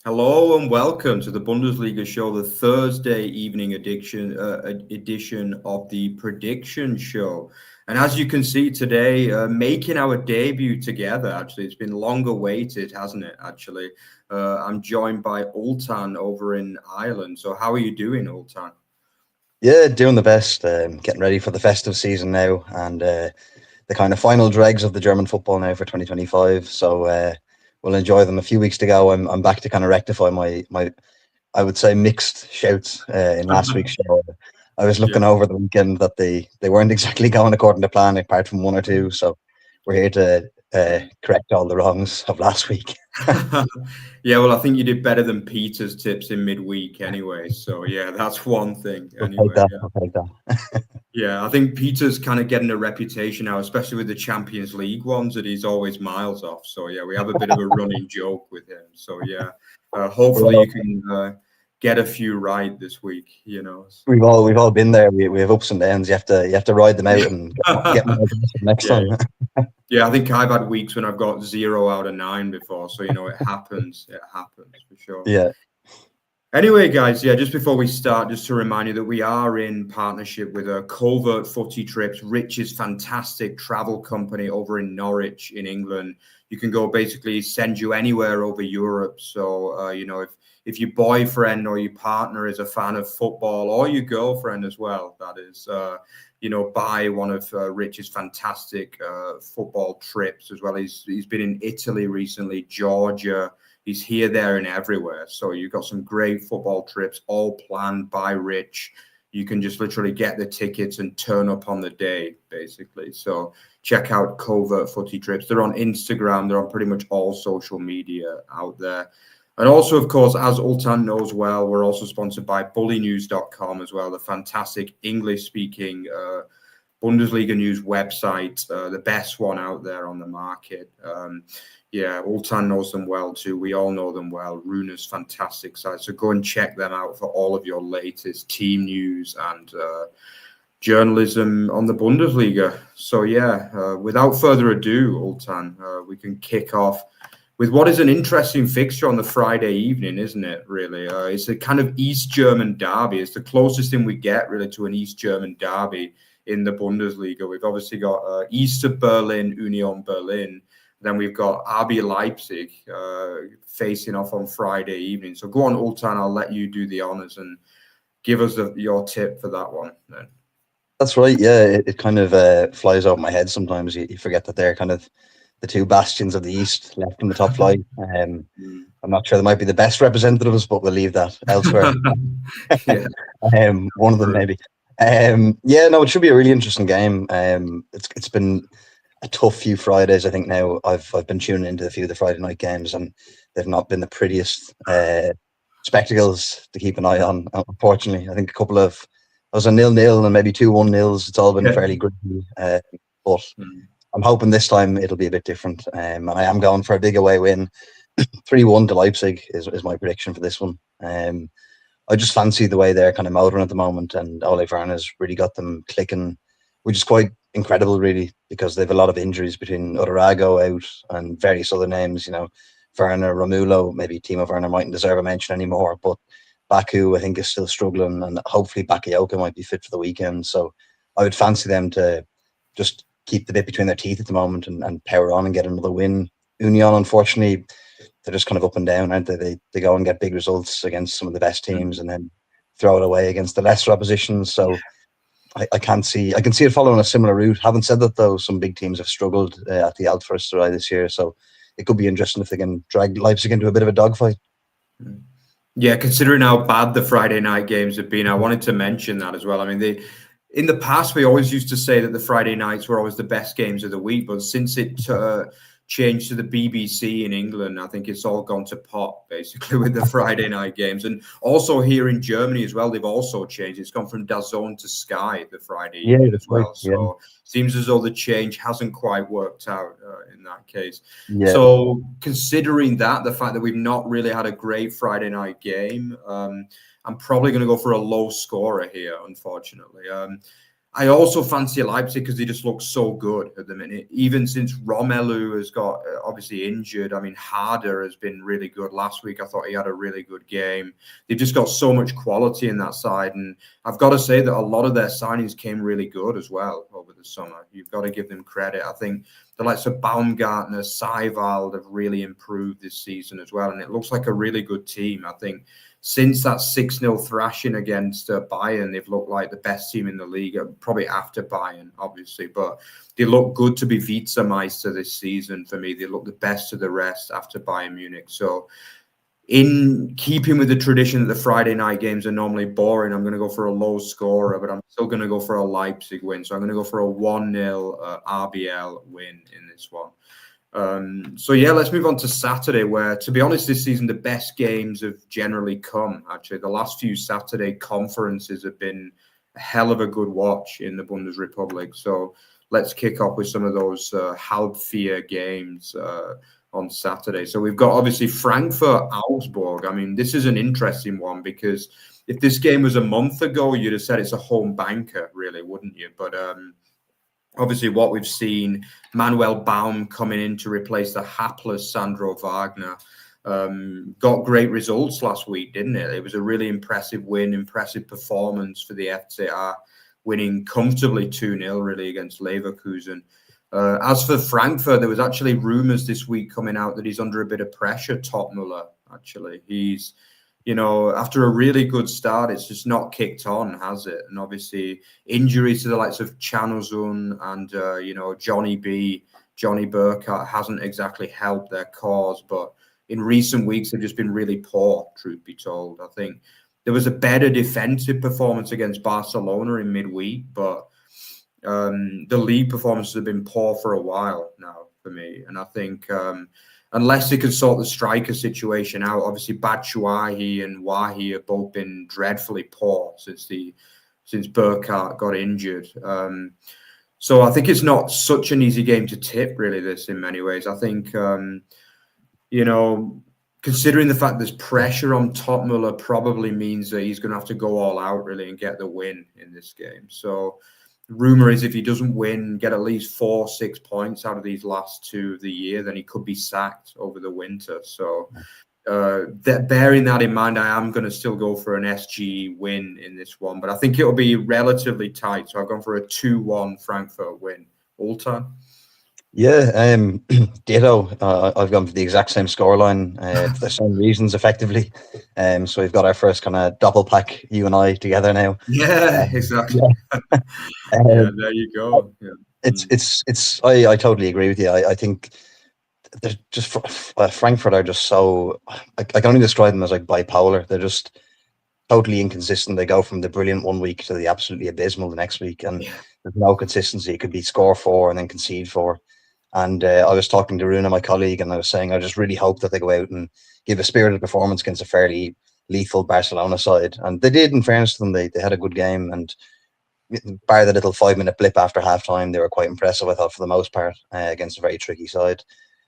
Hello and welcome to the Bundesliga show, the Thursday evening edition of the Prediction Show. And as you can see today, making our debut together, actually, it's been long awaited, hasn't it, actually? I'm joined by Ultan over in Ireland. So how are you doing, Ultan? Yeah, doing the best. Getting ready for the festive season now and the kind of final dregs of the German football now for 2025. So we'll enjoy them. A few weeks to go. I'm back to kind of rectify my I would say mixed shouts in last week's show. I was looking Yeah. over the weekend that they weren't exactly going according to plan, apart from one or two. So we're here to correct all the wrongs of last week. Yeah, well, I think you did better than Peter's tips in midweek anyway. So, yeah, that's one thing I'll take anyway. that. Yeah. I'll take that. Yeah, I think Peter's kind of getting a reputation now, especially with the Champions League ones, that he's always miles off. So, yeah, we have a bit of a running joke with him. So, yeah, hopefully you can get a few right this week, you know. We've all been there. We have ups and downs. You have to ride them out and get more next Yeah, time. yeah, I think I've had weeks when I've got 0 out of 9 before. So, you know, it happens. It happens for sure. Yeah. Anyway, guys, yeah, just before we start, just to remind you that we are in partnership with a Covert Footy Trips, Rich's fantastic travel company over in Norwich in England. You can go basically send you anywhere over Europe. So, you know, if your boyfriend or your partner is a fan of football, or your girlfriend as well, that is, you know, buy one of Rich's fantastic football trips as well. He's been in Italy recently, Georgia. He's here, there, and everywhere. So you've got some great football trips, all planned by Rich. You can just literally get the tickets and turn up on the day, basically. So check out Covert Footy Trips. They're on Instagram. They're on pretty much all social media out there. And also, of course, as Ultan knows well, we're also sponsored by bullynews.com as well, the fantastic English-speaking Bundesliga news website, the best one out there on the market. Yeah, Ultan knows them well too. We all know them well. Runa's fantastic site. So go and check them out for all of your latest team news and journalism on the Bundesliga. So yeah, without further ado, Ultan, we can kick off with what is an interesting fixture on the Friday evening, isn't it, really? It's a kind of East German derby. It's the closest thing we get, really, to an East German derby in the Bundesliga. We've obviously got east of Berlin, Union Berlin. Then we've got RB Leipzig facing off on Friday evening. So go on, Ultan, I'll let you do the honours and give us your tip for that one then. That's right. Yeah, it kind of flies over my head sometimes. You forget that they're kind of the two bastions of the East left in the top flight. I'm not sure they might be the best representatives, but we'll leave that elsewhere. Yeah. One of them maybe. Yeah, no, it should be a really interesting game. It's been a tough few Fridays. I think now I've been tuning into a few of the Friday night games, and they've not been the prettiest spectacles to keep an eye on. Unfortunately, I think I was a 0-0 and maybe 2 1-0s. It's all been fairly gritty, but I'm hoping this time it'll be a bit different. And I am going for a big away win. 3-1 to Leipzig is my prediction for this one. I just fancy the way they're kind of motoring at the moment, and Ole Werner's really got them clicking, which is quite incredible, really, because they have a lot of injuries between Oderago out and various other names. You know, Werner, Romulo, maybe Timo Werner mightn't deserve a mention anymore, but Baku, I think, is still struggling, and hopefully Bakayoko might be fit for the weekend. So I would fancy them to just keep the bit between their teeth at the moment and power on and get another win. Union, unfortunately, they're just kind of up and down, aren't they? They go and get big results against some of the best teams and then throw it away against the lesser oppositions. So I can see it following a similar route. Having said that, though, some big teams have struggled at the Altförsterei this year, so it could be interesting if they can drag Leipzig into a bit of a dogfight. Yeah, considering how bad the Friday night games have been, I wanted to mention that as well. I mean, in the past, we always used to say that the Friday nights were always the best games of the week, but since it changed to the BBC in England, I think it's all gone to pot, basically, with the Friday night games. And also here in Germany as well, they've also changed. It's gone from DAZN to Sky, the Friday evening as well. Right. So seems as though the change hasn't quite worked out in that case. Yeah. So considering that, the fact that we've not really had a great Friday night game, I'm probably going to go for a low scorer here, unfortunately. I also fancy Leipzig because they just look so good at the minute. Even since Romelu has got obviously injured. I mean, Harder has been really good. Last week, I thought he had a really good game. They've just got so much quality in that side. And I've got to say that a lot of their signings came really good as well over the summer. You've got to give them credit. I think the likes of Baumgartner, Seiwald have really improved this season as well. And it looks like a really good team. I think since that 6-0 thrashing against Bayern, they've looked like the best team in the league, probably after Bayern, obviously. But they look good to be Vizemeister this season for me. They look the best of the rest after Bayern Munich. So in keeping with the tradition that the Friday night games are normally boring, I'm going to go for a low scorer, but I'm still going to go for a Leipzig win. So I'm going to go for a 1-0 RBL win in this one. So yeah, let's move on to Saturday, where, to be honest, this season the best games have generally come. Actually, the last few Saturday conferences have been a hell of a good watch in the Bundesrepublik. So let's kick off with some of those Halbvier games on Saturday. So we've got obviously Frankfurt-Augsburg. I mean, this is an interesting one because if this game was a month ago, you'd have said it's a home banker, really, wouldn't you? But obviously, what we've seen, Manuel Baum coming in to replace the hapless Sandro Wagner, got great results last week, didn't it? It was a really impressive win, impressive performance for the FCA, winning comfortably 2-0 really against Leverkusen. As for Frankfurt, there was actually rumours this week coming out that he's under a bit of pressure, Topmuller, actually. He's, after a really good start, it's just not kicked on, has it? And obviously, injuries to the likes of Chanuzun and, Johnny Burkhardt hasn't exactly helped their cause. But in recent weeks, they've just been really poor, truth be told. I think there was a better defensive performance against Barcelona in midweek, but the league performances have been poor for a while now for me. And I think unless they can sort the striker situation out, obviously Batshuayi and Wahi have both been dreadfully poor since Burkhardt got injured. So I think it's not such an easy game to tip, really, this in many ways. I think, considering the fact there's pressure on Topmuller probably means that he's going to have to go all out, really, and get the win in this game. So rumor is if he doesn't win, get at least 4-6 points out of these last two of the year, then he could be sacked over the winter. So bearing that in mind, I am going to still go for an SG win in this one, but I think it'll be relatively tight. So I've gone for a 2-1 Frankfurt win. Ultan? Yeah, ditto. I've gone for the exact same scoreline for the same reasons, effectively. So we've got our first kind of double pack, you and I, together now. Yeah, exactly. Yeah. Yeah, there you go. Yeah. It's. I totally agree with you. I think they're just Frankfurt are just so. I can only describe them as like bipolar. They're just totally inconsistent. They go from the brilliant one week to the absolutely abysmal the next week, and there's no consistency. It could be score 4 and then concede 4. And I was talking to Runa, my colleague, and I was saying I just really hope that they go out and give a spirited performance against a fairly lethal Barcelona side. And they did, in fairness to them. They had a good game, and bar the little 5-minute blip after halftime, they were quite impressive, I thought, for the most part, against a very tricky side.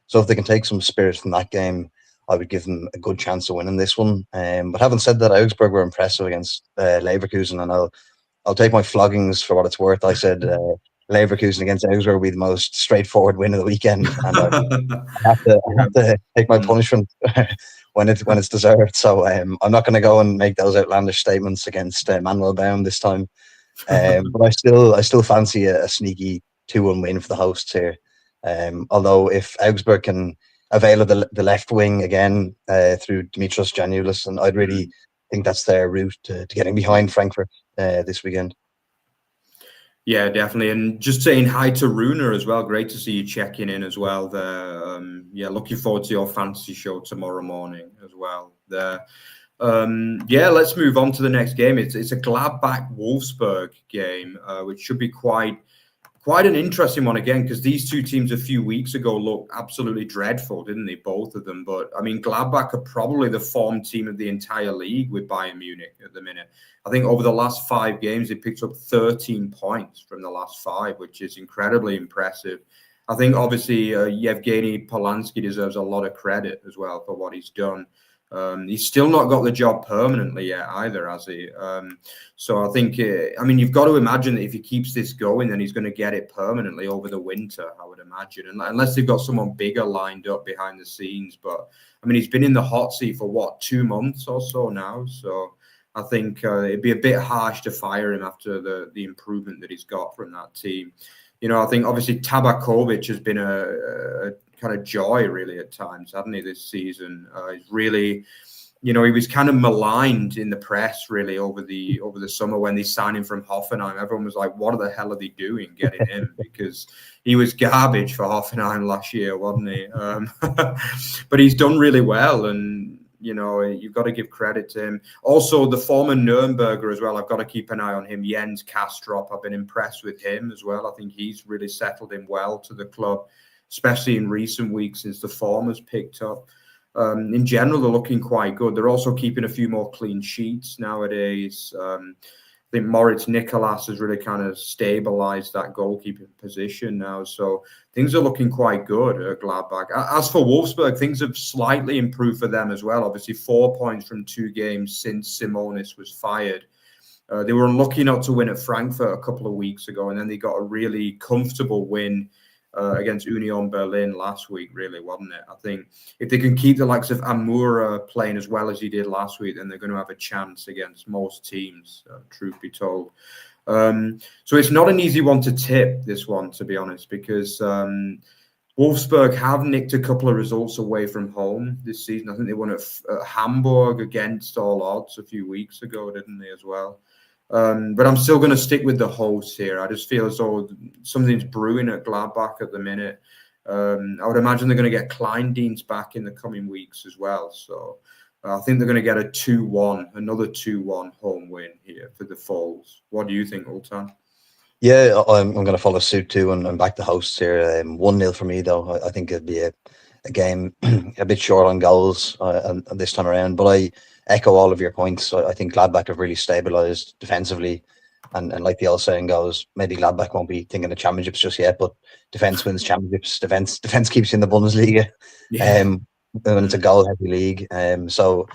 So if they can take some spirit from that game, I would give them a good chance of winning this one. But having said that, Augsburg were impressive against Leverkusen, and I'll take my floggings for what it's worth. I said Leverkusen against Augsburg will be the most straightforward win of the weekend, and I have to take my punishment when it's deserved. So I'm not going to go and make those outlandish statements against Manuel Baum this time. But I still fancy a sneaky 2-1 win for the hosts here. Although if Augsburg can avail of the left wing again through Dimitros Janulis, and I'd really think that's their route to getting behind Frankfurt this weekend. Yeah, definitely. And just saying hi to Runa as well. Great to see you checking in as well there. Looking forward to your fantasy show tomorrow morning as well there. Let's move on to the next game. It's a Gladbach-Wolfsburg game, which should be quite an interesting one again, because these two teams a few weeks ago looked absolutely dreadful, didn't they? Both of them. But I mean, Gladbach are probably the form team of the entire league with Bayern Munich at the minute. I think over the last 5 games, they picked up 13 points from the last 5, which is incredibly impressive. I think obviously Yevgeny Polanski deserves a lot of credit as well for what he's done. He's still not got the job permanently yet either, has he? So I think, I mean, you've got to imagine that if he keeps this going, then he's going to get it permanently over the winter, I would imagine, unless they've got someone bigger lined up behind the scenes. But I mean, he's been in the hot seat for what, 2 months or so now. So I think it'd be a bit harsh to fire him after the improvement that he's got from that team. You know, I think obviously Tabakovic has been a kind of joy really at times, hasn't he, this season? He's really, you know, he was kind of maligned in the press really over the summer when they signed him from Hoffenheim. Everyone was like, what the hell are they doing getting him? Because he was garbage for Hoffenheim last year, wasn't he? But he's done really well, and you know, you've got to give credit to him. Also, the former Nürnberger as well, I've got to keep an eye on him. Jens Kastrop, I've been impressed with him as well. I think he's really settled in well to the club, especially in recent weeks since the form has picked up. In general, they're looking quite good. They're also keeping a few more clean sheets nowadays. I think Moritz Nicolas has really kind of stabilised that goalkeeping position now. So things are looking quite good at Gladbach. As for Wolfsburg, things have slightly improved for them as well. Obviously, 4 points from 2 games since Simonis was fired. They were unlucky not to win at Frankfurt a couple of weeks ago, and then they got a really comfortable win against Union Berlin last week, really, wasn't it? I think if they can keep the likes of Amura playing as well as he did last week, then they're going to have a chance against most teams, truth be told. So it's not an easy one to tip, this one, to be honest, because Wolfsburg have nicked a couple of results away from home this season. I think they won at Hamburg against all odds a few weeks ago, didn't they, as well? But I'm still going to stick with the hosts here. I just feel as though something's brewing at Gladbach at the minute. I would imagine they're going to get Kleindienst back in the coming weeks as well. So I think they're going to get another 2-1 home win here for the Foles. What do you think, Ultan? Yeah, I'm going to follow suit too and back the hosts here. 1-0 for me, though. I think it'd be a game a bit short on goals this time around. But I echo all of your points. I think Gladbach have really stabilised defensively. And like the old saying goes, maybe Gladbach won't be thinking of championships just yet, but defence wins championships. Defence keeps you in the Bundesliga. Yeah. When it's a goal-heavy league. So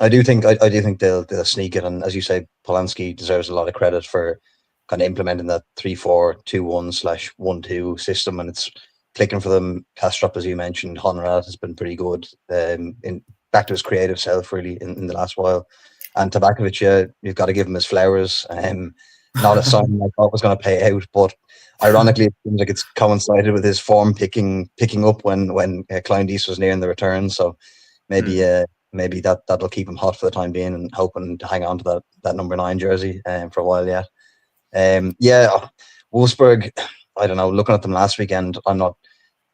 I do think they'll sneak it. And as you say, Polanski deserves a lot of credit for kind of implementing that 3-4-2-1/1-2 system, and it's clicking for them. Kastrup, as you mentioned, Honrad has been pretty good in back to his creative self really in the last while. And Tabakovic, you've got to give him his flowers. Not a sign I thought was going to pay out, but ironically, it seems like it's coincided with his form picking up when Kleindienst was nearing the return. So maybe that'll keep him hot for the time being, and hoping to hang on to that number 9 jersey for a while yet. Wolfsburg, I don't know, looking at them last weekend,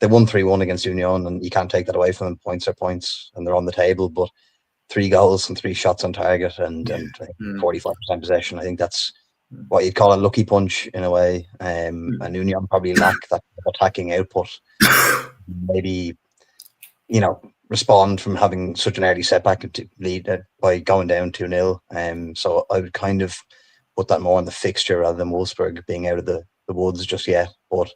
they won 3-1 against Union, and you can't take that away from them. Points are points, and they're on the table, but 3 goals and 3 shots on target and 45% possession. I think that's what you'd call a lucky punch in a way. And Union probably lack that attacking output. Maybe, respond from having such an early setback to lead by going down 2-0. So I would kind of put that more on the fixture rather than Wolfsburg being out of the woods just yet. But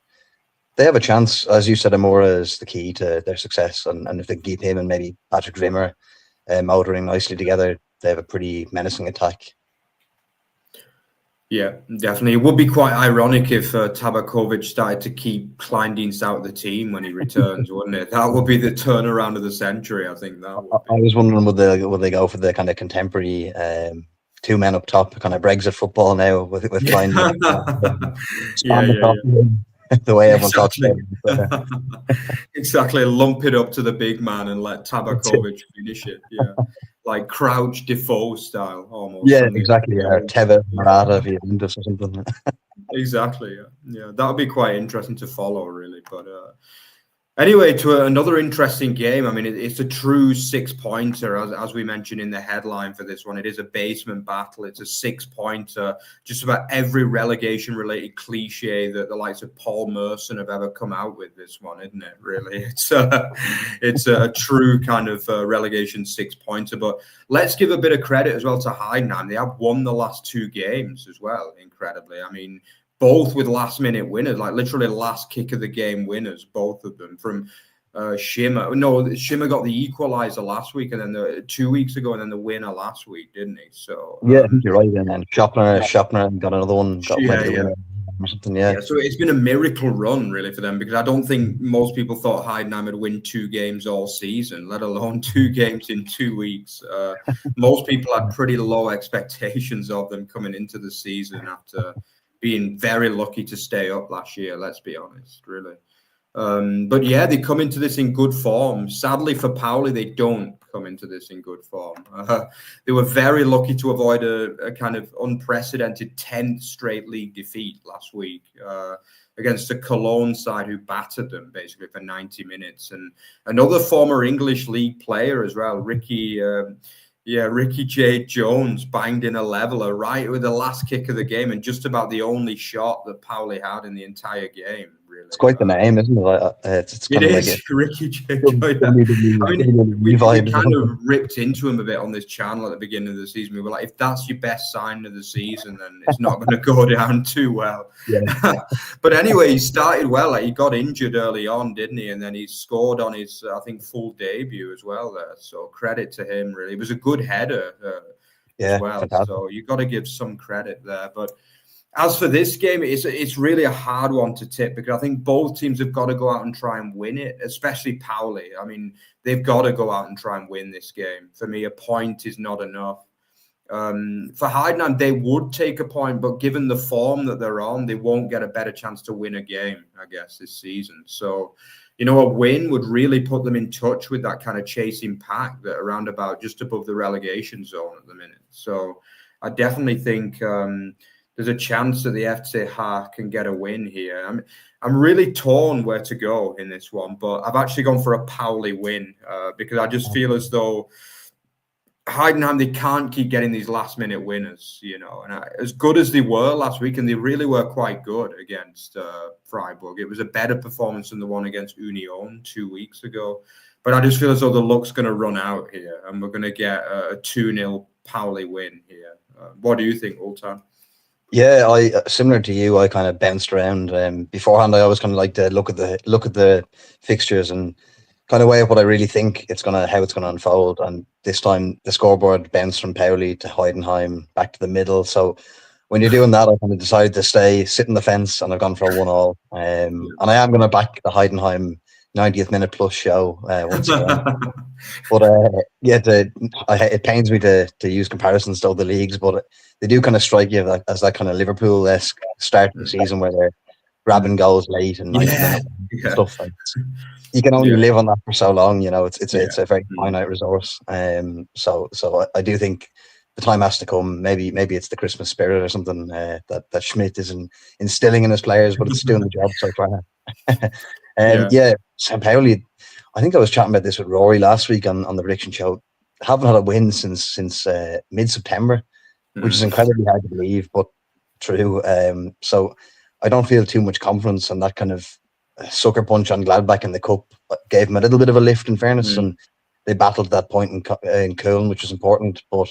they have a chance. As you said, Amora is the key to their success. And if they keep him and maybe Patrick Wimmer motoring nicely together, they have a pretty menacing attack. Yeah, definitely. It would be quite ironic if Tabakovic started to keep Kleindienst out of the team when he returns, wouldn't it? That would be the turnaround of the century, I think. I was wondering, would they go for the kind of contemporary 2 men up top, kind of Brexit football now with Kleindienst? The way everyone talks about it. Exactly. Lump it up to the big man and let Tabakovic finish it. Yeah. Like Crouch Defoe style almost. Yeah, exactly. Or Tevez Morata via Juventus or something. Exactly. Yeah. That would be quite interesting to follow, really. But anyway, to another interesting game. I mean, it's a true 6-pointer, as we mentioned in the headline for this one. It is a basement battle. It's a 6-pointer. Just about every relegation-related cliche that the likes of Paul Merson have ever come out with. This one, isn't it? Really, it's a true kind of relegation 6-pointer. But let's give a bit of credit as well to Heidenheim. They have won the last 2 games as well. Incredibly, I mean, both with last-minute winners, like literally last kick of the game winners, both of them. From Schimmer. No, Schimmer got the equalizer last week, and then 2 weeks ago, and then the winner last week, didn't he? So yeah, I think you're right. And then Shopner got another one, got maybe the winner or something. Yeah. So it's been a miracle run really for them, because I don't think most people thought Heidenheim would win 2 games all season, let alone 2 games in 2 weeks. Most people had pretty low expectations of them coming into the season after being very lucky to stay up last year. Let's be honest, really. But yeah, they come into this in good form. Sadly for Pauli, they don't come into this in good form. They were very lucky to avoid a kind of unprecedented 10th straight league defeat last week against a Cologne side who battered them basically for 90 minutes. And another former English league player as well, Ricky J. Jones, banged in a leveler right with the last kick of the game, and just about the only shot that Pauli had in the entire game. Really. It's quite the name, isn't it? It's kind it of is like Ricky J. Jones. I mean, we kind of ripped into him a bit on this channel at the beginning of the season. We were like, if that's your best sign of the season, then it's not going to go down too well. Yeah. But anyway, he started well. Like, he got injured early on, didn't he? And then he scored on his, I think, full debut as well there. So credit to him, really. It was a good header as well. Fantastic. So you got to give some credit there. But as for this game, it's really a hard one to tip, because I think both teams have got to go out and try and win it, especially Pauli. I mean, they've got to go out and try and win this game. For me, a point is not enough. For Heidenheim, they would take a point, but given the form that they're on, they won't get a better chance to win a game, I guess, this season. So, a win would really put them in touch with that kind of chasing pack that are around about just above the relegation zone at the minute. So I definitely think there's a chance that the FC Ha can get a win here. I'm really torn where to go in this one, but I've actually gone for a Pauli win because I just feel as though Heidenheim, they can't keep getting these last-minute winners, And as good as they were last week, and they really were quite good against Freiburg, it was a better performance than the one against Union 2 weeks ago. But I just feel as though the luck's going to run out here, and we're going to get a 2-0 Pauli win here. What do you think, Ultan? Yeah, I similar to you. I kind of bounced around. Beforehand, I always kind of like to look at the fixtures and kind of weigh up what I really think how it's gonna unfold. And this time, the scoreboard bounced from Pauli to Heidenheim back to the middle. So when you're doing that, I kind of decided to sit in the fence, and I've gone for a 1-1. And I am going to back the Heidenheim 90th minute plus show once again. But it pains me to use comparisons to other leagues, but they do kind of strike you as that kind of Liverpool-esque start of the season where they're grabbing goals late and 90 minutes stuff. And you can only live on that for so long, it's a very finite resource. So I do think the time has to come. Maybe it's the Christmas spirit or something that Schmidt is instilling in his players, but it's doing the job so far. St. Pauli, I think I was chatting about this with Rory last week on the prediction show. Haven't had a win since mid-September, which is incredibly hard to believe, but true. So I don't feel too much confidence, and that kind of sucker punch on Gladbach in the cup gave them a little bit of a lift, in fairness, and they battled that point in Köln, which was important. But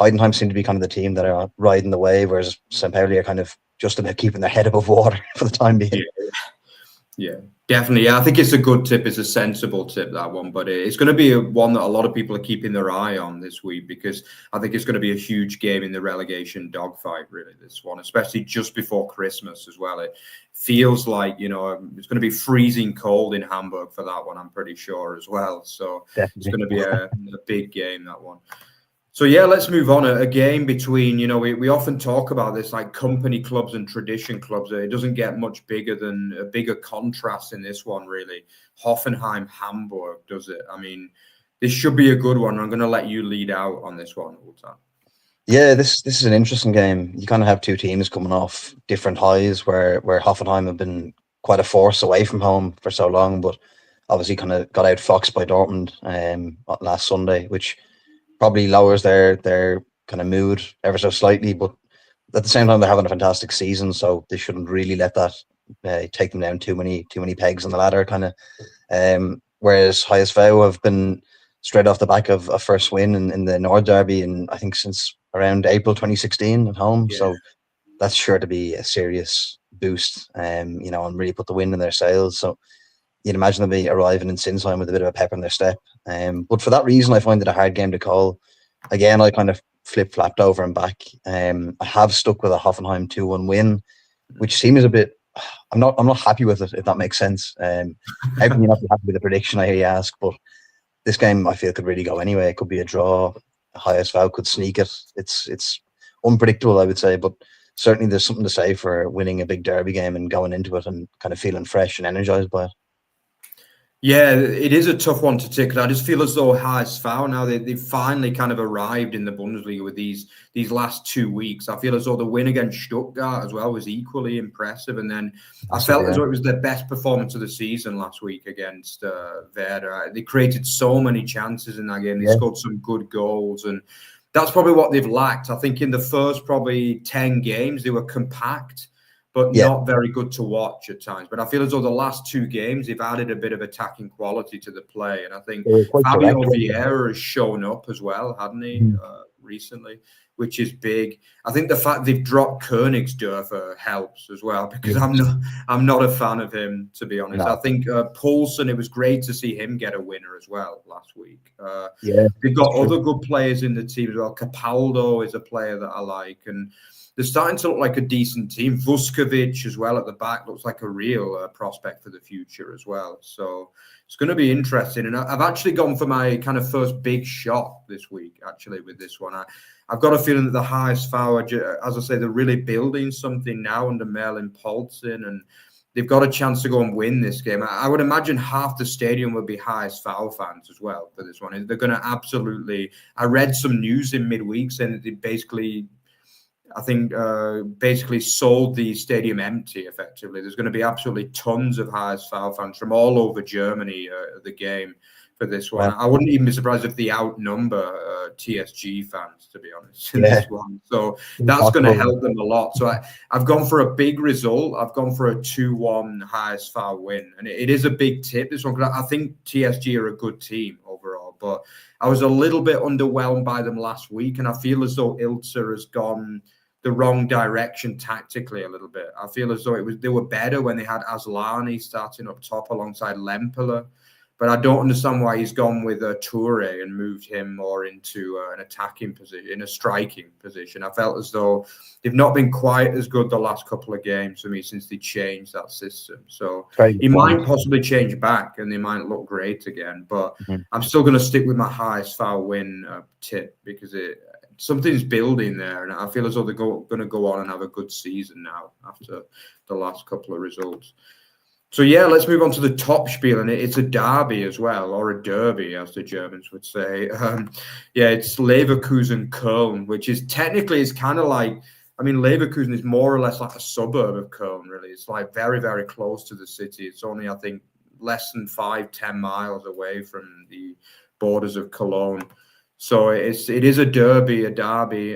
Heidenheim seem to be kind of the team that are riding the wave, whereas St. Pauli are kind of just about keeping their head above water for the time being. Yeah, definitely. Yeah, I think it's a good tip. It's a sensible tip, that one. But it's going to be one that a lot of people are keeping their eye on this week, because I think it's going to be a huge game in the relegation dogfight, really, this one, especially just before Christmas as well. It feels like, it's going to be freezing cold in Hamburg for that one, I'm pretty sure, as well. So definitely. It's going to be a big game, that one. So, yeah, let's move on. A game between, we often talk about this, like company clubs and tradition clubs. It doesn't get much bigger than a bigger contrast in this one, really. Hoffenheim, Hamburg, does it? I mean, this should be a good one. I'm going to let you lead out on this one, Ultan. Yeah, this is an interesting game. You kind of have two teams coming off different highs, where Hoffenheim have been quite a force away from home for so long, but obviously kind of got outfoxed by Dortmund last Sunday, which probably lowers their kind of mood ever so slightly, but at the same time they're having a fantastic season, so they shouldn't really let that take them down too many pegs on the ladder, kind of. Whereas HSV have been straight off the back of a first win in the Nord Derby, and I think since around April 2016 at home. Yeah. So that's sure to be a serious boost, and really put the wind in their sails. So you'd imagine they'll be arriving in Sinsheim with a bit of a pep in their step. But for that reason, I find it a hard game to call. Again, I kind of flip-flapped over and back. I have stuck with a Hoffenheim 2-1 win, which seems a bit. I'm not happy with it, if that makes sense. How can you not be happy with the prediction, I hear you ask? But this game, I feel, could really go anyway. It could be a draw. HSV could sneak it. It's unpredictable, I would say, but certainly there's something to say for winning a big derby game and going into it and kind of feeling fresh and energized by it. Yeah, it is a tough one to tick. I just feel as though HSV now they've finally kind of arrived in the Bundesliga with these last 2 weeks. I feel as though the win against Stuttgart as well was equally impressive, and then I felt as though it was their best performance of the season last week against Werder. They created so many chances in that game. They scored some good goals, and that's probably what they've lacked. I think in the first probably 10 games they were compact, but not very good to watch at times. But I feel as though the last 2 games, they've added a bit of attacking quality to the play. And I think Fabio Vieira has shown up as well, hadn't he, recently, which is big. I think the fact they've dropped Königsdörfer helps as well, because I'm not a fan of him, to be honest. I think Poulsen, it was great to see him get a winner as well last week. They've got other good players in the team as well. Capaldo is a player that I like, and they're starting to look like a decent team. Vuskovic as well at the back looks like a real prospect for the future as well. So it's going to be interesting. And I've actually gone for my kind of first big shot this week, actually, with this one. I've got a feeling that the HSV, as I say, they're really building something now under Merlin Poulsen, and they've got a chance to go and win this game. I would imagine half the stadium would be HSV fans as well for this one. They're going to absolutely... I read some news in midweek saying that they basically sold the stadium empty, effectively. There's going to be absolutely tons of HSV fans from all over Germany at the game for this one. I wouldn't even be surprised if they outnumber TSG fans, to be honest, in this one. So that's going to help them a lot. So I've gone for a big result. I've gone for a 2-1 HSV win. And it is a big tip, this one, because I think TSG are a good team overall. But I was a little bit underwhelmed by them last week, and I feel as though Ilzer has gone the wrong direction tactically a little bit. I feel as though they were better when they had Aslani starting up top alongside Lemperle, but I don't understand why he's gone with Toure and moved him more into an attacking position, in a striking position. I felt as though they've not been quite as good the last couple of games for me since they changed that system. So he might possibly change back and they might look great again, but I'm still going to stick with my HSV win tip, because something's building there, and I feel as though they're going to go on and have a good season now after the last couple of results. So yeah, let's move on to the top spiel, and it's a derby as well, or a derby, as the Germans would say. It's Leverkusen-Köln, which is technically, it's kind of like, I mean, Leverkusen is more or less like a suburb of Köln, really. It's like very, very close to the city. It's only, I think, less than 5-10 miles away from the borders of Cologne. So it is a derby,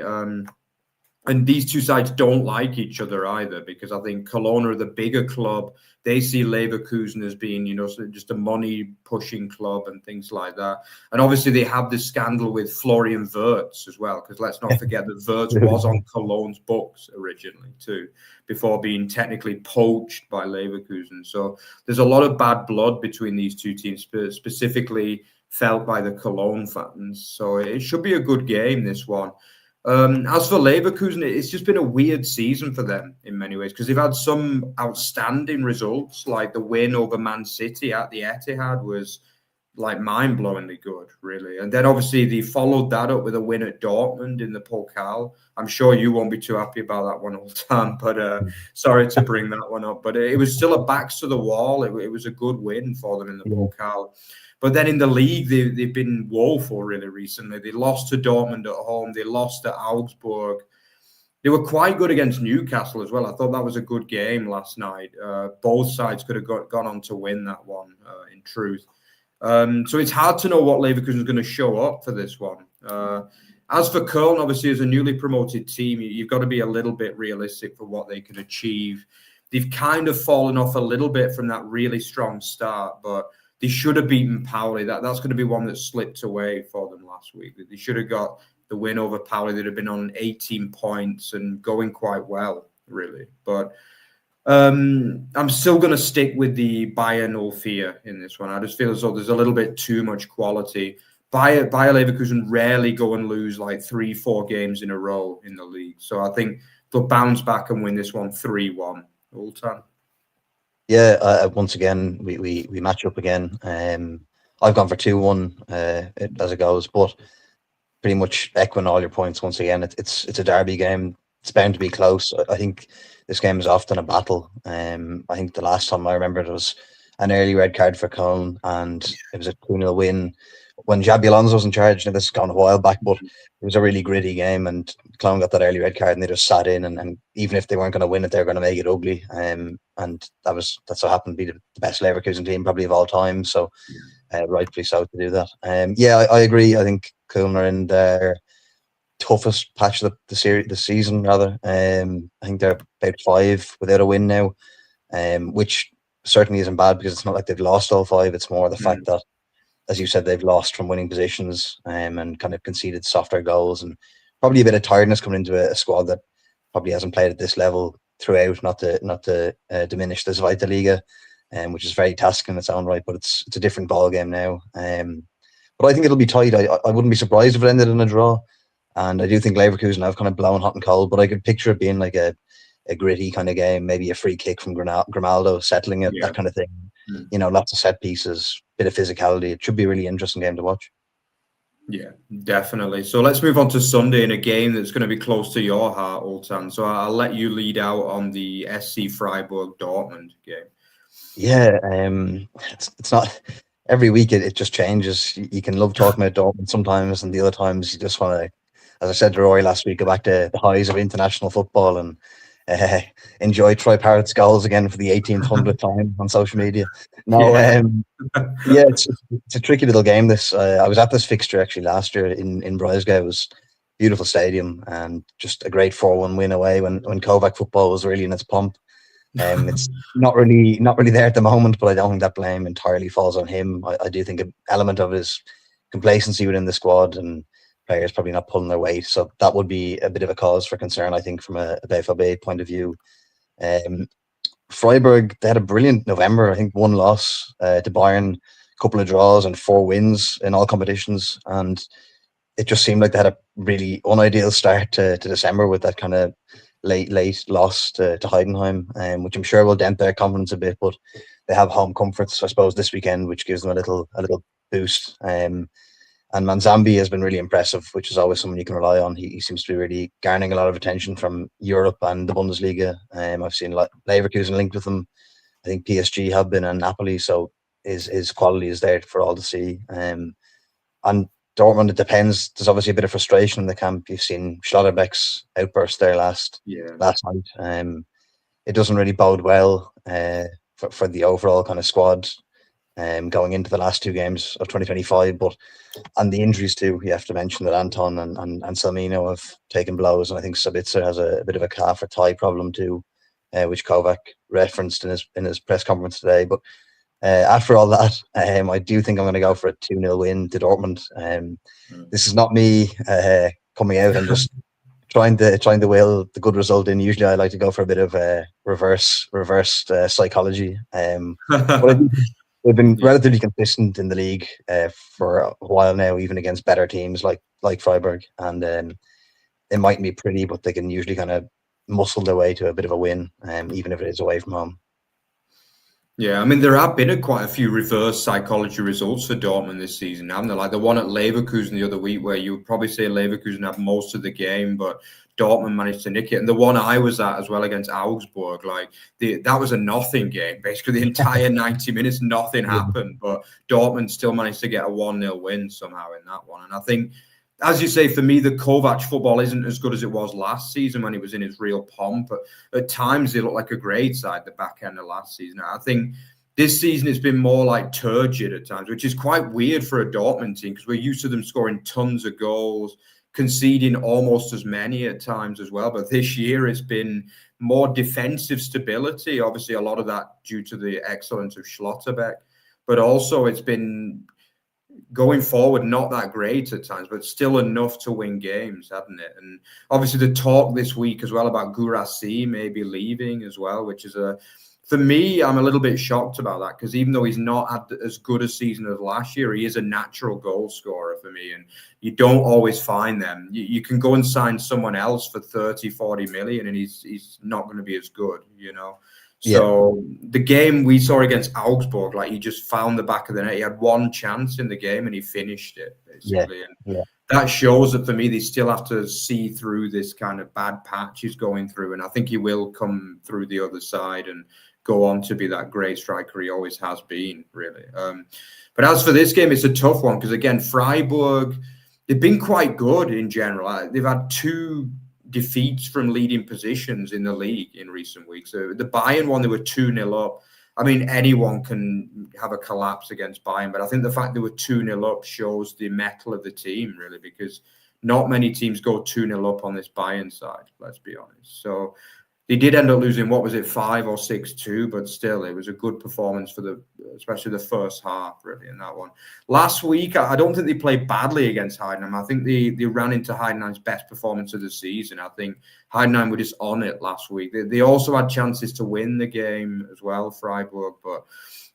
and these two sides don't like each other either, because I think Cologne are the bigger club. They see Leverkusen as being, just a money-pushing club and things like that. And obviously they have this scandal with Florian Wirtz as well, because let's not forget that Wirtz was on Cologne's books originally too, before being technically poached by Leverkusen. So there's a lot of bad blood between these two teams, specifically felt by the Cologne fans. So it should be a good game, this one. As for Leverkusen, it's just been a weird season for them in many ways, because they've had some outstanding results, like the win over Man City at the Etihad was like mind-blowingly good, really. And then obviously they followed that up with a win at Dortmund in the Pokal. I'm sure you won't be too happy about that one all the time, but sorry to bring that one up. But it was still a backs to the wall. It was a good win for them in the Pokal. But then in the league, they've been woeful really recently. They lost to Dortmund at home. They lost to Augsburg. They were quite good against Newcastle as well. I thought that was a good game last night. Both sides could have gone on to win that one, in truth. So it's hard to know what Leverkusen is going to show up for this one. As for Köln, obviously, as a newly promoted team, you've got to be a little bit realistic for what they can achieve. They've kind of fallen off a little bit from that really strong start, but they should have beaten Pauli. That's going to be one that slipped away for them last week. They should have got the win over Pauli. They'd have been on 18 points and going quite well, really. But I'm still going to stick with the Bayer 04 in this one. I just feel as though there's a little bit too much quality. Bayer Leverkusen rarely go and lose like 3-4 games in a row in the league. So I think they'll bounce back and win this one 3-1. All time. Yeah, once again, we match up again. I've gone for 2-1 as it goes, but pretty much echoing all your points once again. It's a derby game. It's bound to be close. I think this game is often a battle. I think the last time I remember it was an early red card for Cologne, and it was a 2-0 win when Xabi Alonso was in charge. Now, this has gone a while back, but it was a really gritty game, and Cologne got that early red card, and they just sat in, and even if they weren't going to win it, they were going to make it ugly. And that's what happened to be the best Leverkusen team probably of all time. So rightfully so to do that. Yeah, I agree. I think Cologne are in their toughest patch of the season, rather. I think they're about 5 without a win now, which certainly isn't bad because it's not like they've lost all 5. It's more the fact that, as you said, they've lost from winning positions and kind of conceded softer goals, and probably a bit of tiredness coming into a squad that probably hasn't played at this level throughout. Not to diminish the Zweite Liga, which is very tasking in its own right, but it's a different ball game now. But I think it'll be tight. I wouldn't be surprised if it ended in a draw, and I do think Leverkusen have kind of blown hot and cold. But I could picture it being like a gritty kind of game, maybe a free kick from Grimaldo settling it, that kind of thing. You know, lots of set pieces, bit of physicality. It should be a really interesting game to watch. Yeah, definitely. So let's move on to Sunday in a game that's going to be close to your heart, Oltan. So I'll let you lead out on the SC Freiburg Dortmund game. Yeah, it's not every week. It just changes. You can love talking about Dortmund sometimes, and the other times you just want to, as I said to Rory last week, go back to the highs of international football and enjoy Troy Parrott's goals again for the 1800th time on social media. No, yeah, it's a tricky little game. This I was at this fixture actually last year in Breisgau. It was a beautiful stadium and just a great 4-1 win away when Kovac football was really in its pomp. It's not really there at the moment, but I don't think that blame entirely falls on him. I do think an element of his complacency within the squad and players probably not pulling their weight. So that would be a bit of a cause for concern, I think, from a BVB point of view. Freiburg, they had a brilliant November. I think 1 loss to Bayern, a couple of draws and 4 wins in all competitions. And it just seemed like they had a really unideal start to December with that kind of late loss to Heidenheim, which I'm sure will dent their confidence a bit. But they have home comforts, I suppose, this weekend, which gives them a little boost. And Manzambi has been really impressive, which is always someone you can rely on. He seems to be really garnering a lot of attention from Europe and the Bundesliga. I've seen Leverkusen linked with him. I think PSG have been, and Napoli. So his quality is there for all to see. And Dortmund, it depends. There's obviously a bit of frustration in the camp. You've seen Schlotterbeck's outburst there last night. It doesn't really bode well for the overall kind of squad going into the last 2 games of 2025. And the injuries too, you have to mention that Anton and Salmino have taken blows, and I think Sabitzer has a bit of a calf or thigh problem too, which Kovac referenced in his press conference today. But after all that, I do think I'm going to go for a 2-0 win to Dortmund. This is not me coming out and just trying to will the good result in. Usually I like to go for a bit of reversed psychology. But they've been relatively consistent in the league for a while now, even against better teams like Freiburg. And it mightn't be pretty, but they can usually kind of muscle their way to a bit of a win, even if it is away from home. Yeah, I mean, there have been quite a few reverse psychology results for Dortmund this season, haven't there? Like the one at Leverkusen the other week, where you would probably say Leverkusen had most of the game, but Dortmund managed to nick it. And the one I was at as well against Augsburg, that was a nothing game. Basically, the entire 90 minutes, nothing happened, but Dortmund still managed to get a 1-0 win somehow in that one. And I think, as you say, for me, the Kovac football isn't as good as it was last season when he was in his real pomp. But at times, they look like a great side, the back end of last season. I think this season it's been more like turgid at times, which is quite weird for a Dortmund team because we're used to them scoring tons of goals, conceding almost as many at times as well. But this year it's been more defensive stability. Obviously, a lot of that due to the excellence of Schlotterbeck. But also it's been going forward, not that great at times, but still enough to win games, hasn't it? And obviously the talk this week as well about Gurasi maybe leaving as well, which is for me, I'm a little bit shocked about that, because even though he's not had as good a season as last year, he is a natural goal scorer for me. And you don't always find them. You can go and sign someone else for 30, 40 million and he's not going to be as good, you know? So the game we saw against Augsburg, like, he just found the back of the net. He had one chance in the game and he finished it, basically. And that shows that for me, they still have to see through this kind of bad patch he's going through. And I think he will come through the other side and go on to be that great striker he always has been, really. But as for this game, it's a tough one, because, again, Freiburg, they've been quite good in general. They've had 2 defeats from leading positions in the league in recent weeks. So the Bayern one, they were 2-0 up. I mean, anyone can have a collapse against Bayern, but I think the fact they were 2-0 up shows the mettle of the team, really, because not many teams go 2-0 up on this Bayern side, let's be honest. So they did end up losing, what was it, 5 or 6-2, but still, it was a good performance for especially the first half, really, in that one. Last week, I don't think they played badly against Heidenheim. I think they ran into Heidenheim's best performance of the season. I think Heidenheim were just on it last week. They also had chances to win the game as well, Freiburg, but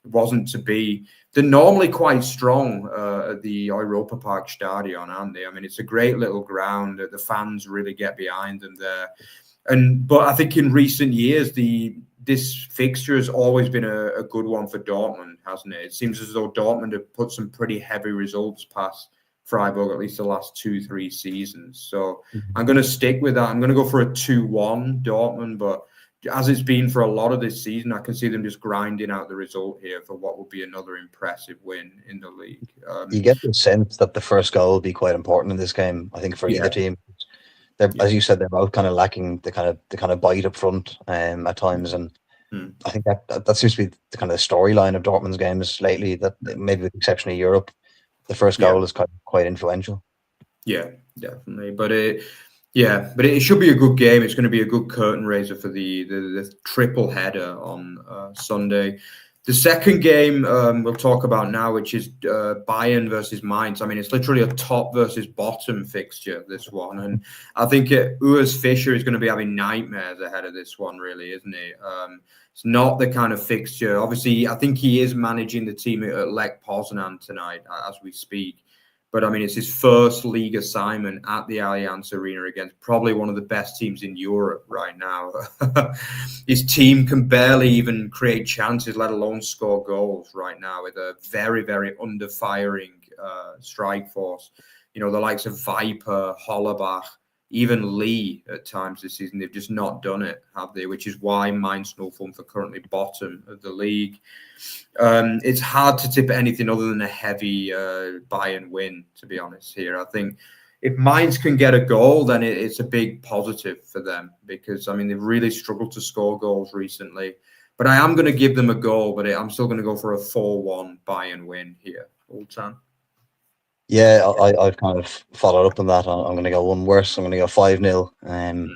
it wasn't to be. They're normally quite strong at the Europa Park Stadion, aren't they? I mean, it's a great little ground. The fans really get behind them there. But I think in recent years, this fixture has always been a good one for Dortmund, hasn't it? It seems as though Dortmund have put some pretty heavy results past Freiburg, at least the last 2-3 seasons. So I'm going to stick with that. I'm going to go for a 2-1 Dortmund, but as it's been for a lot of this season, I can see them just grinding out the result here for what will be another impressive win in the league. You get the sense that the first goal will be quite important in this game, I think, for either team. As you said, they're both kind of lacking the kind of bite up front at times, and I think that seems to be the kind of storyline of Dortmund's games lately. That maybe with the exception of Europe, the first goal is quite influential. Yeah, definitely. But it should be a good game. It's going to be a good curtain raiser for the triple header on Sunday. The second game we'll talk about now, which is Bayern versus Mainz. I mean, it's literally a top versus bottom fixture, this one. And I think Urs Fischer is going to be having nightmares ahead of this one, really, isn't he? It's not the kind of fixture. Obviously, I think he is managing the team at Lech Poznan tonight as we speak. But, I mean, it's his first league assignment at the Allianz Arena against probably one of the best teams in Europe right now. His team can barely even create chances, let alone score goals right now, with a very, very under-firing strike force. You know, the likes of Viper, Hollerbach, even Lee at times this season, they've just not done it, have they? Which is why Mainz 05 are currently bottom of the league. It's hard to tip anything other than a heavy Bayern win, to be honest here. I think if Mainz can get a goal, then it's a big positive for them, because, I mean, they've really struggled to score goals recently. But I am going to give them a goal, but I'm still going to go for a 4-1 Bayern win here. Ultan. Yeah, I've kind of followed up on that. I'm going to go one worse. I'm going to go 5-0.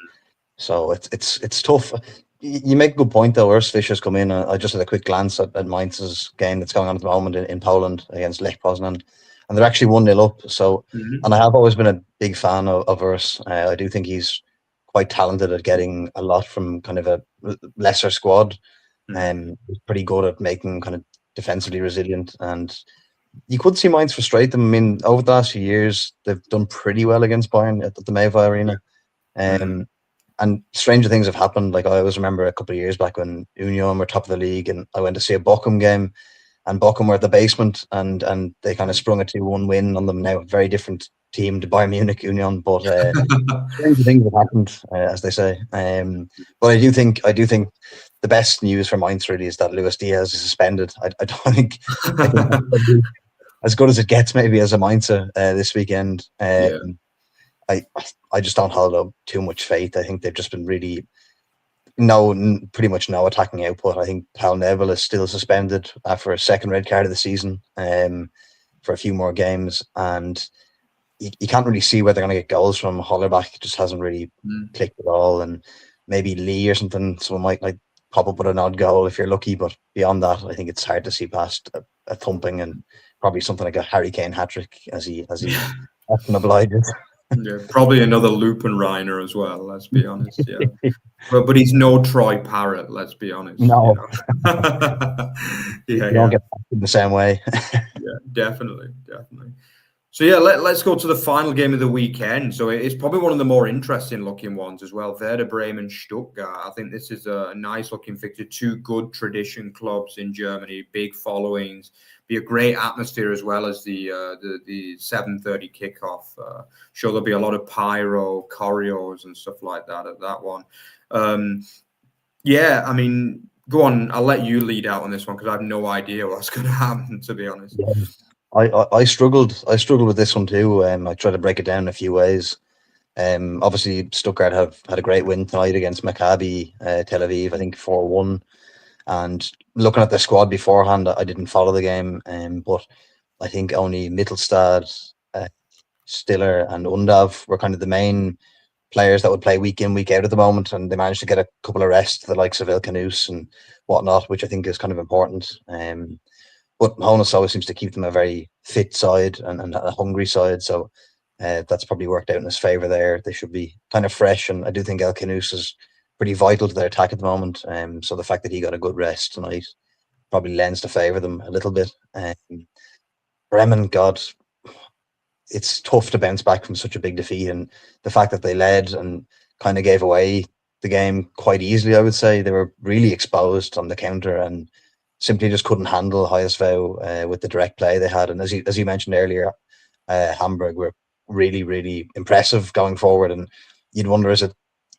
So it's tough. You make a good point, though. Urs Fischer's come in. I just had a quick glance at Mainz's game that's going on at the moment in Poland against Lech Poznan, and they're actually 1-0 up. So, and I have always been a big fan of Urs. I do think he's quite talented at getting a lot from kind of a lesser squad, and he's pretty good at making kind of defensively resilient. And you could see Mainz frustrate them. I mean, over the last few years, they've done pretty well against Bayern at the Mayville Arena. And stranger things have happened. Like, I always remember a couple of years back when Union were top of the league, and I went to see a Bochum game, and Bochum were at the basement, and they kind of sprung a 2-1 win on them. Now, a very different team to Bayern Munich, Union, but stranger things have happened, as they say. But I do think the best news for Mainz really is that Luis Diaz is suspended. I don't think as good as it gets, maybe, as a Mainzer this weekend. I just don't hold up too much faith. I think they've just been pretty much no attacking output. I think Paul Nebel is still suspended for a second red card of the season for a few more games, and you can't really see where they're going to get goals from. Hollerbach just hasn't really clicked at all, and maybe Lee or something. Someone might like pop up with an odd goal if you're lucky, but beyond that, I think it's hard to see past a thumping and probably something like a Harry Kane hat-trick as he often obliges. Yeah, probably another Lupenreiner as well, let's be honest. Yeah. But he's no Troy Parrott, let's be honest. No. You don't get back in the same way. Yeah, definitely. So yeah, let's go to the final game of the weekend. So it's probably one of the more interesting looking ones as well. Werder Bremen, Stuttgart. I think this is a nice looking fixture. Two good tradition clubs in Germany, big followings. Be a great atmosphere as well as the 7:30 kickoff. Sure, there'll be a lot of pyro, choreos, and stuff like that at that one. Yeah, I mean, go on. I'll let you lead out on this one because I have no idea what's going to happen, to be honest. Yeah. I struggled with this one too. I tried to break it down in a few ways. Obviously, Stuttgart have had a great win tonight against Maccabi Tel Aviv, I think 4-1. And looking at the squad beforehand, I didn't follow the game, but I think only Mittelstadt, Stiller, and Undav were kind of the main players that would play week in, week out at the moment, and they managed to get a couple of rests to the likes of Ilkanus and whatnot, which I think is kind of important. But Honus always seems to keep them a very fit side and a hungry side, so that's probably worked out in his favour there. They should be kind of fresh, and I do think Ilkanus is pretty vital to their attack at the moment. So the fact that he got a good rest tonight probably lends to favour them a little bit. Bremen, God, it's tough to bounce back from such a big defeat, and the fact that they led and kind of gave away the game quite easily, I would say they were really exposed on the counter and simply just couldn't handle Highesville with the direct play they had. And as you mentioned earlier, Hamburg were really, really impressive going forward, and you'd wonder, is it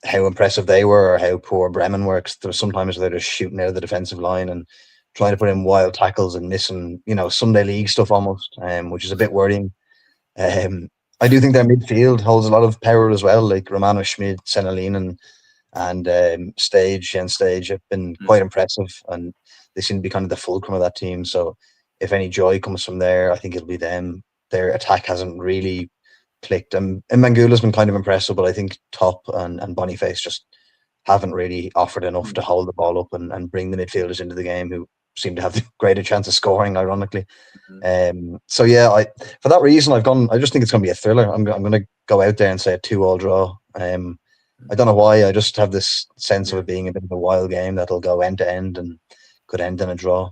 how impressive they were or how poor Bremen were? Because there was sometimes they're just shooting out of the defensive line and trying to put in wild tackles and missing, Sunday league stuff almost, which is a bit worrying. I do think their midfield holds a lot of power as well, like Romano Schmid, Senelin, and Stage have been quite impressive, and they seem to be kind of the fulcrum of that team. So if any joy comes from there, I think it'll be them. Their attack hasn't really clicked, and Mangula's been kind of impressive, but I think Top and Boniface just haven't really offered enough to hold the ball up and bring the midfielders into the game, who seem to have the greater chance of scoring, ironically. So yeah, for that reason, I just think it's going to be a thriller. I'm going to go out there and say a 2-2 draw. I don't know why. I just have this sense of it being a bit of a wild game that'll go end to end and could end in a draw.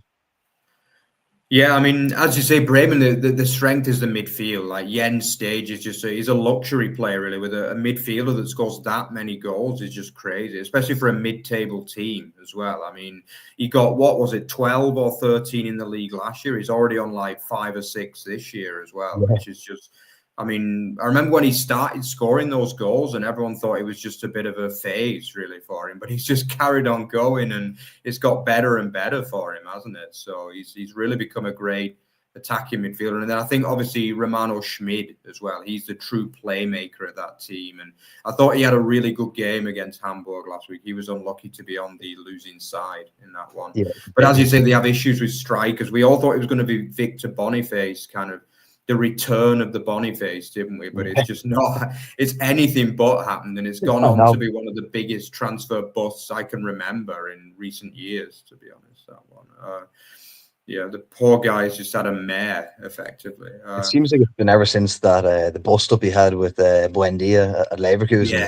Yeah, I mean, as you say, Bremen, the strength is the midfield. Like Jens Stage is he's a luxury player, really, with a midfielder that scores that many goals is just crazy, especially for a mid-table team as well. I mean, he got, 12 or 13 in the league last year. He's already on like 5 or 6 this year as well, which is just, I mean, I remember when he started scoring those goals and everyone thought it was just a bit of a phase really for him, but he's just carried on going and it's got better and better for him, hasn't it? So he's really become a great attacking midfielder. And then I think obviously Romano Schmid as well. He's the true playmaker of that team. And I thought he had a really good game against Hamburg last week. He was unlucky to be on the losing side in that one. Yeah. But as you say, they have issues with strikers. We all thought it was going to be Victor Boniface, kind of the return of the Boniface, didn't we? But it's just not, it's anything but happened. And it's gone on to be one of the biggest transfer busts I can remember in recent years, to be honest, that one. Yeah, the poor guy's just had a mare, effectively. It seems like it's been ever since that the bust-up he had with Buendia at Leverkusen. Yeah.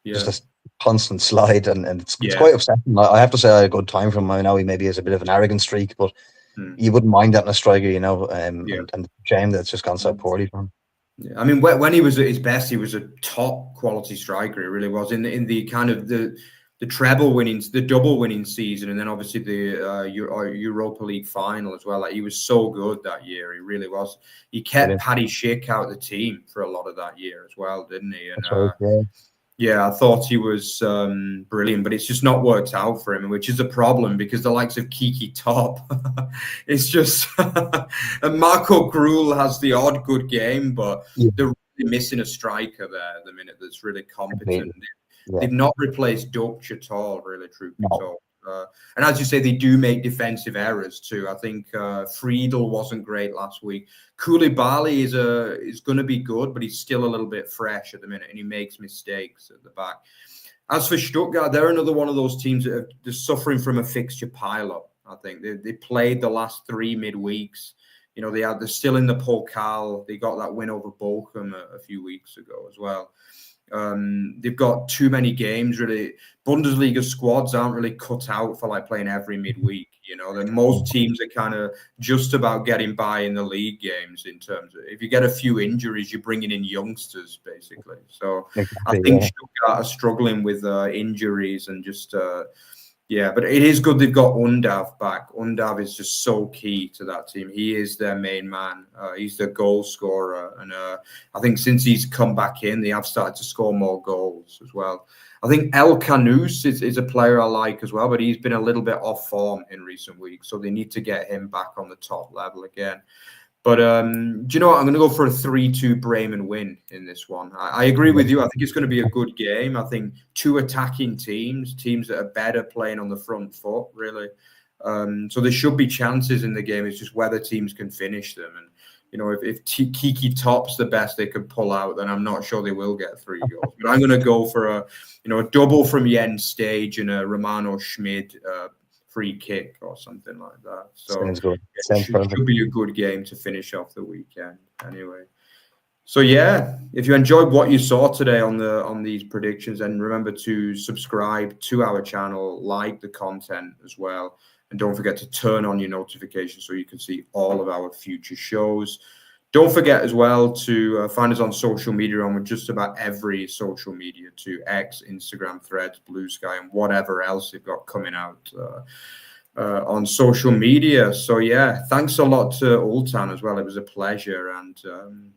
It's just a constant slide, and it's quite upsetting. I have to say I had a good time from him. I know he maybe has a bit of an arrogant streak, but you wouldn't mind that in a striker, and shame that it's just gone so poorly for him. Yeah, I mean, when he was at his best, he was a top quality striker. He really was in the kind of the treble winnings, the double winning season, and then obviously the Europa League final as well. Like, he was so good that year. He really was. He kept Paddy Schick out of the team for a lot of that year as well, didn't he? And yeah, I thought he was brilliant, but it's just not worked out for him, which is a problem because the likes of Kiki Top, it's just, and Marco Gruhl has the odd good game, but they're really missing a striker there at the minute that's really competent. They've not replaced Dutch at all, really, truth be told. And as you say, they do make defensive errors too. I think Friedel wasn't great last week. Koulibaly is going to be good, but he's still a little bit fresh at the minute, and he makes mistakes at the back. As for Stuttgart, they're another one of those teams that they're suffering from a fixture pile-up. I think they played the last 3 midweeks. You know, they're still in the Pokal. They got that win over Bochum a few weeks ago as well. They've got too many games, really. Bundesliga squads aren't really cut out for like playing every midweek. You know, most teams are kind of just about getting by in the league games in terms of, if you get a few injuries, you're bringing in youngsters basically. So I think Stuttgart are struggling with injuries and just yeah, but it is good they've got Undav back. Undav is just so key to that team. He is their main man. He's the goal scorer. And I think since he's come back in, they have started to score more goals as well. I think El Canus is a player I like as well, but he's been a little bit off form in recent weeks. So they need to get him back on the top level again. But do you know what? I'm going to go for a 3-2 Bremen win in this one. I agree with you. I think it's going to be a good game. I think two attacking teams that are better playing on the front foot, really. So there should be chances in the game. It's just whether teams can finish them. And, you know, if Kiki Top's the best they could pull out, then I'm not sure they will get 3 goals. But I'm going to go for a double from Jens Stage and a Romano Schmid free kick or something like that. So sounds good. It should be a good game to finish off the weekend anyway. So yeah, if you enjoyed what you saw today on these predictions, then remember to subscribe to our channel, like the content as well, and don't forget to turn on your notifications so you can see all of our future shows. Don't forget as well to find us on social media, on just about every social media, to X, Instagram, Threads, Blue Sky, and whatever else they've got coming out on social media. So yeah, thanks a lot to Ultan as well. It was a pleasure, and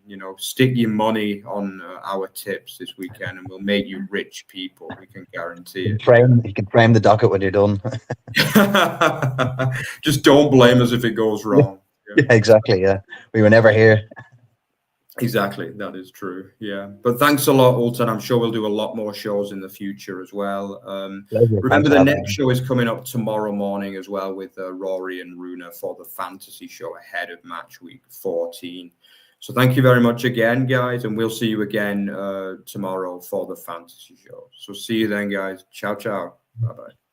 you know, stick your money on our tips this weekend, and we'll make you rich people. We can guarantee it. You can frame the docket when you're done. Just don't blame us if it goes wrong. Yeah, exactly. Yeah, we were never here. Exactly, that is true. Yeah, but thanks a lot, Ultan. I'm sure we'll do a lot more shows in the future as well. Remember, the next show is coming up tomorrow morning as well with Rory and Runa for the fantasy show ahead of match week 14. So thank you very much again, guys, and we'll see you again tomorrow for the fantasy show. So see you then, guys. Ciao, ciao. Bye-bye.